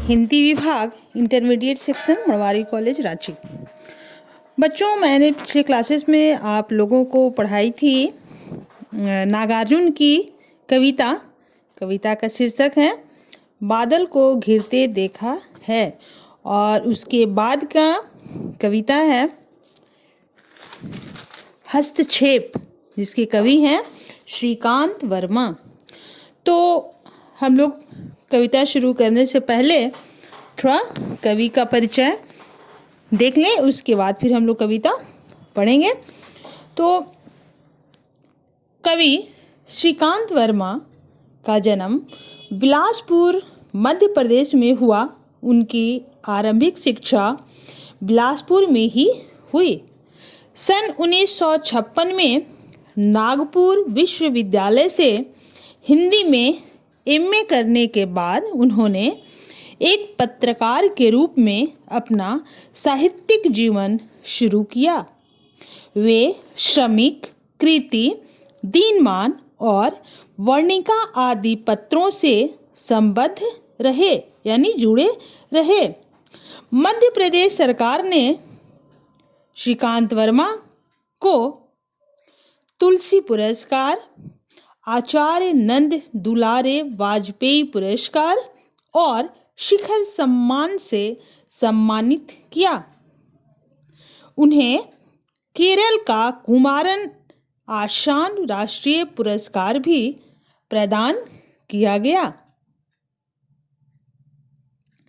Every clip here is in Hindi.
हिंदी विभाग, intermediate section, Marwari college, Ranchi. बच्चों, मैंने पिछले क्लासेस में आप लोगों को पढ़ाई थी नागार्जुन की कविता का शीर्षक है बादल को घिरते देखा है, और उसके बाद का कविता है हस्तक्षेप, जिसके कवि हैं श्रीकांत वर्मा। तो हम लोग कविता शुरू करने से पहले थोड़ा कवि का परिचय देख लें, उसके बाद फिर हम लोग कविता पढ़ेंगे। तो कवि श्रीकांत वर्मा का जन्म बिलासपुर, मध्य प्रदेश में हुआ। उनकी आरंभिक शिक्षा बिलासपुर में ही हुई। सन 1956 में नागपुर विश्वविद्यालय से हिंदी में एमए करने के बाद उन्होंने एक पत्रकार के रूप में अपना साहित्यिक जीवन शुरू किया। वे श्रमिक, कृति, दीनमान और वर्णिका आदि पत्रों से संबद्ध रहे, यानी जुड़े रहे। मध्य प्रदेश सरकार ने श्रीकांत वर्मा को तुलसी पुरस्कार, आचार्य नंद दुलारे वाजपेयी पुरस्कार और शिखर सम्मान से सम्मानित किया। उन्हें केरल का कुमारन आशान राष्ट्रीय पुरस्कार भी प्रदान किया गया।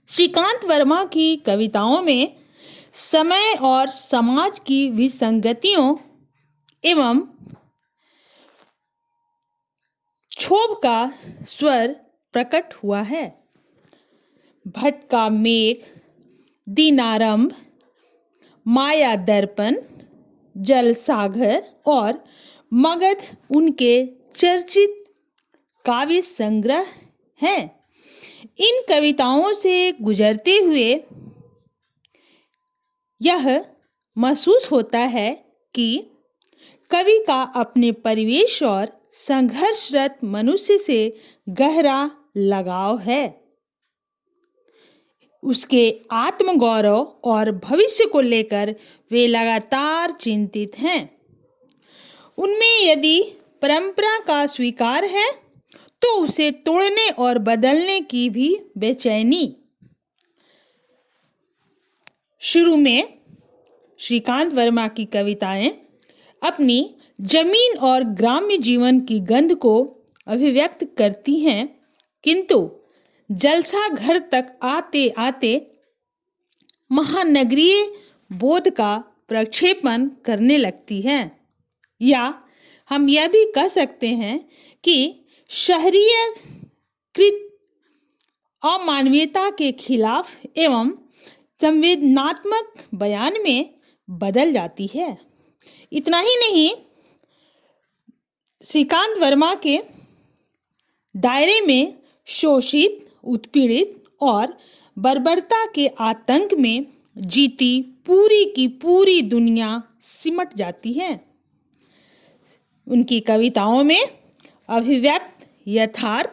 श्रीकांत वर्मा की कविताओं में समय और समाज की विसंगतियों एवं क्षोभ का स्वर प्रकट हुआ है। भटका मेघ, दीनारंभ, माया दर्पण, जल सागर और मगध उनके चर्चित काव्य संग्रह हैं। इन कविताओं से गुजरते हुए यह महसूस होता है कि कवि का अपने परिवेश और संघर्षरत मनुष्य से गहरा लगाव है। उसके आत्मगौरव और भविष्य को लेकर वे लगातार चिंतित हैं। उनमें यदि परंपरा का स्वीकार है तो उसे तोड़ने और बदलने की भी बेचैनी। शुरू में श्रीकांत वर्मा की कविताएं अपनी जमीन और ग्राम्य जीवन की गंध को अभिव्यक्त करती हैं, किंतु जलसा घर तक आते आते महानगरीय बोध का प्रक्षेपण करने लगती हैं। या हम यह भी कह सकते हैं कि शहरीकृत अमानवीयता के खिलाफ एवं संवेदनात्मक बयान में बदल जाती है। इतना ही नहीं, श्रीकांत वर्मा के दायरे में शोषित, उत्पीड़ित और बर्बरता के आतंक में जीती पूरी की पूरी दुनिया सिमट जाती है। उनकी कविताओं में अभिव्यक्त यथार्थ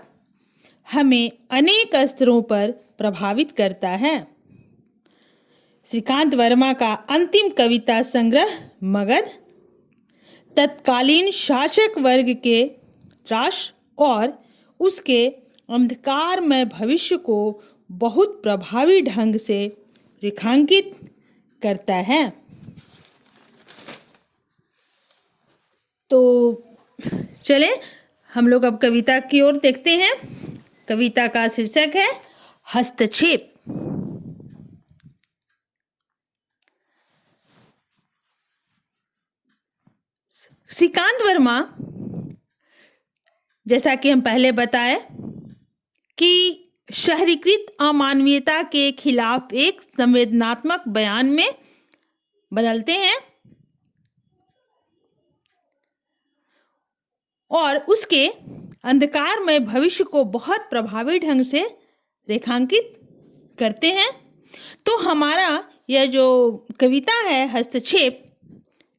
हमें अनेक स्तरों पर प्रभावित करता है। श्रीकांत वर्मा का अंतिम कविता संग्रह मगध तत्कालीन शासक वर्ग के त्रास और उसके अंधकारमय भविष्य को बहुत प्रभावी ढंग से रेखांकित करता है। तो चले हम लोग अब कविता की ओर देखते हैं। कविता का शीर्षक है हस्तक्षेप। श्रीकांत वर्मा, जैसा कि हम पहले बताए कि शहरीकृत अमानवीयता के खिलाफ एक संवेदनात्मक बयान में बदलते हैं और उसके अंधकारमय भविष्य को बहुत प्रभावी ढंग से रेखांकित करते हैं। तो हमारा यह जो कविता है हस्तक्षेप,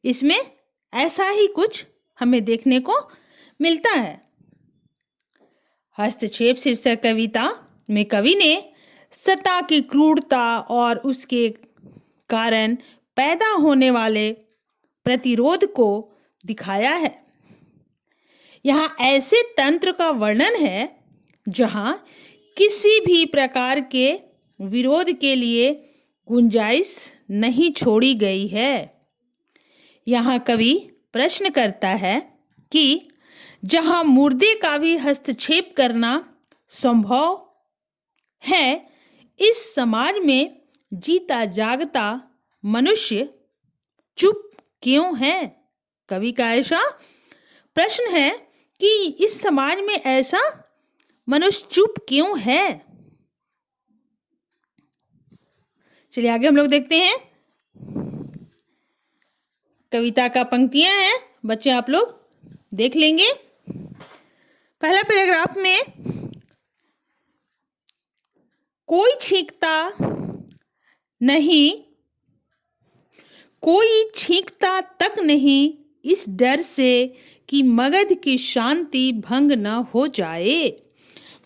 इसमें ऐसा ही कुछ हमें देखने को मिलता है। हस्तक्षेप शीर्षक कविता में कवि ने सत्ता की क्रूरता और उसके कारण पैदा होने वाले प्रतिरोध को दिखाया है। यहाँ ऐसे तंत्र का वर्णन है जहाँ किसी भी प्रकार के विरोध के लिए गुंजाइश नहीं छोड़ी गई है। यहाँ कवि प्रश्न करता है कि जहाँ मुर्दे का भी हस्तक्षेप करना संभव है, इस समाज में जीता जागता मनुष्य चुप क्यों है? कवि का ऐसा प्रश्न है कि इस समाज में ऐसा मनुष्य चुप क्यों है। चलिए आगे हम लोग देखते हैं। कविता का पंक्तियां हैं, बच्चे आप लोग देख लेंगे। पहला पैराग्राफ में कोई छींकता तक नहीं इस डर से कि मगध की शांति भंग न हो जाए।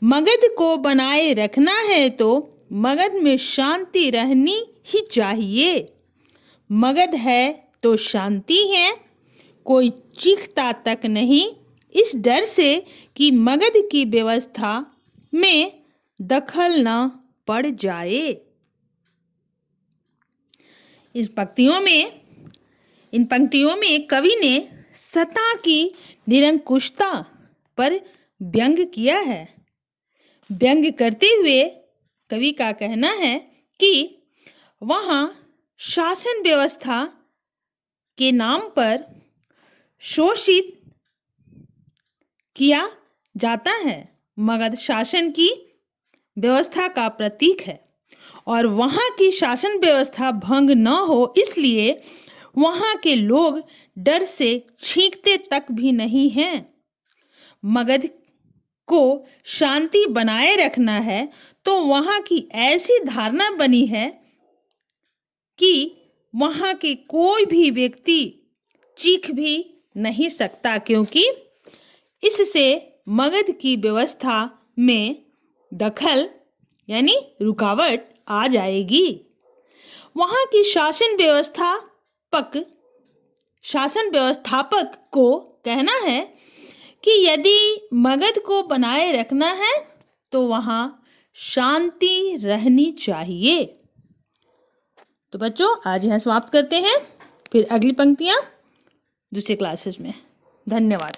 मगध को बनाए रखना है तो मगध में शांति रहनी ही चाहिए। मगध है तो शांति है। कोई चीखता तक नहीं इस डर से कि मगध की व्यवस्था में दखल न पड़ जाए। इन पंक्तियों में कवि ने सत्ता की निरंकुशता पर व्यंग किया है। व्यंग करते हुए कवि का कहना है कि वहाँ शासन व्यवस्था के नाम पर शोषित किया जाता है। मगध शासन की व्यवस्था का प्रतीक है और वहाँ की शासन व्यवस्था भंग न हो इसलिए वहाँ के लोग डर से छींकते तक भी नहीं हैं। मगध को शांति बनाए रखना है तो वहाँ की ऐसी धारणा बनी है कि वहाँ के कोई भी व्यक्ति चीख भी नहीं सकता, क्योंकि इससे मगध की व्यवस्था में दखल यानी रुकावट आ जाएगी। वहाँ की शासन व्यवस्थापक को कहना है कि यदि मगध को बनाए रखना है तो वहाँ शांति रहनी चाहिए। तो बच्चों आज यहाँ समाप्त करते हैं, फिर अगली पंक्तियाँ दूसरे क्लासेस में। धन्यवाद।